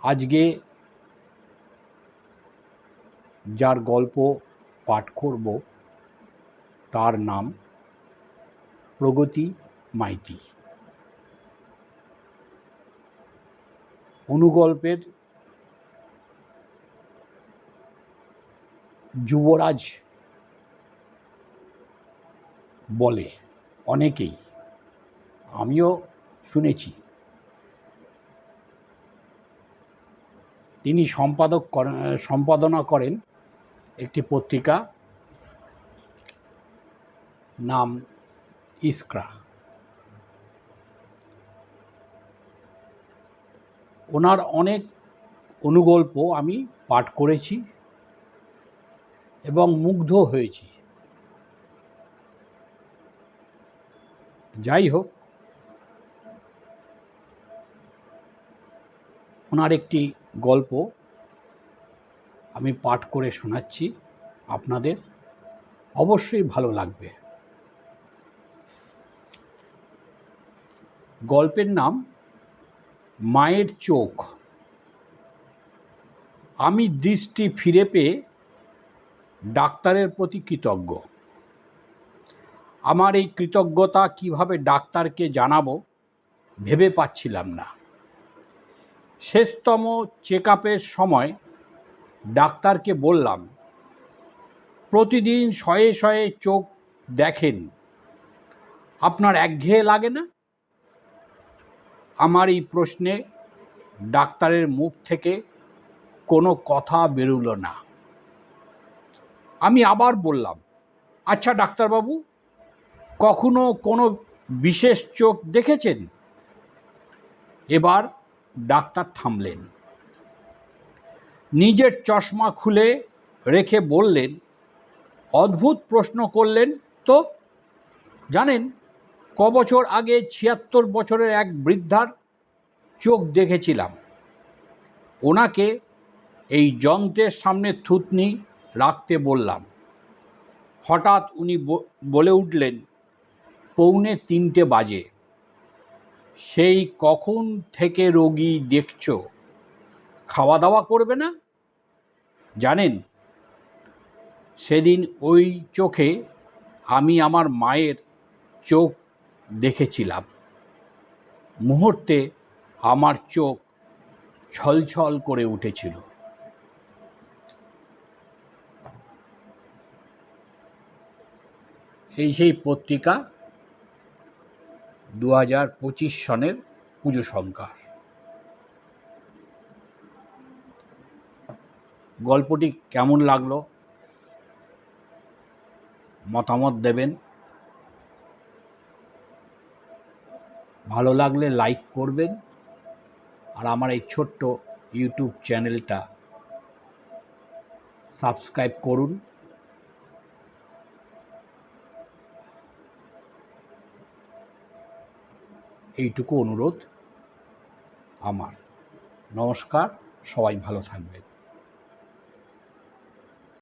আজকে যার গল্প পাঠ করব তার নাম প্রগতি মাইতি। অনুগল্পের যুবরাজ বলে অনেকেই, আমিও শুনেছি। তিনি সম্পাদনা করেন একটি পত্রিকা, নাম ইস্ক্রা। ওনার অনেক অনুগল্প আমি পাঠ করেছি এবং মুগ্ধ হয়েছি। যাই হোক, ওনার একটি গল্প আমি পাঠ করে শোনাচ্ছি, আপনাদের অবশ্যই ভালো লাগবে। গল্পের নাম মায়ের চোখ। আমি দৃষ্টি ফিরে পেয়ে ডাক্তারের প্রতি কৃতজ্ঞ। আমার এই কৃতজ্ঞতা কিভাবে ডাক্তারকে জানাবো ভেবে পাচ্ছিলাম না। শেষতম চেক আপের সময় ডাক্তারকে বললাম, প্রতিদিন শয়ে শয়ে চোখ দেখেন, আপনার একঘেয়ে লাগে না? আমার এই প্রশ্নে ডাক্তারের মুখ থেকে কোনো কথা বেরোলো না। আমি আবার বললাম, আচ্ছা ডাক্তারবাবু, কখনো কোনো বিশেষ চোখ দেখেছেন? এবার ডাক্তার থামলেন, নিজের চশমা খুলে রেখে বললেন, অদ্ভুত প্রশ্ন করলেন তো। জানেন, বছর আগে ৭৬ বছরের এক বৃদ্ধার চোখ দেখেছিলাম। ওনাকে এই যন্ত্রের সামনে থুতনি রাখতে বললাম। হঠাৎ উনি বলে উঠলেন, 2:45 বাজে। সেই কখন থেকে রোগী দেখছো, খাওয়া দাওয়া করবে না? জানেন, সেদিন ওই চোখে আমি আমার মায়ের চোখ দেখেছিলাম। মুহূর্তে আমার চোখ ছলছল করে উঠেছিল। এই সেই পত্রিকা, 2025 সনের পুজো সংখ্যা। গল্পটি কেমন লাগলো মতামত দেবেন। ভালো লাগলে লাইক করবেন, আর আমার এই ছোট্ট ইউটিউব চ্যানেলটা সাবস্ক্রাইব করুন। এইটুকু অনুরোধ আমার। নমস্কার, সবাই ভালো থাকবেন।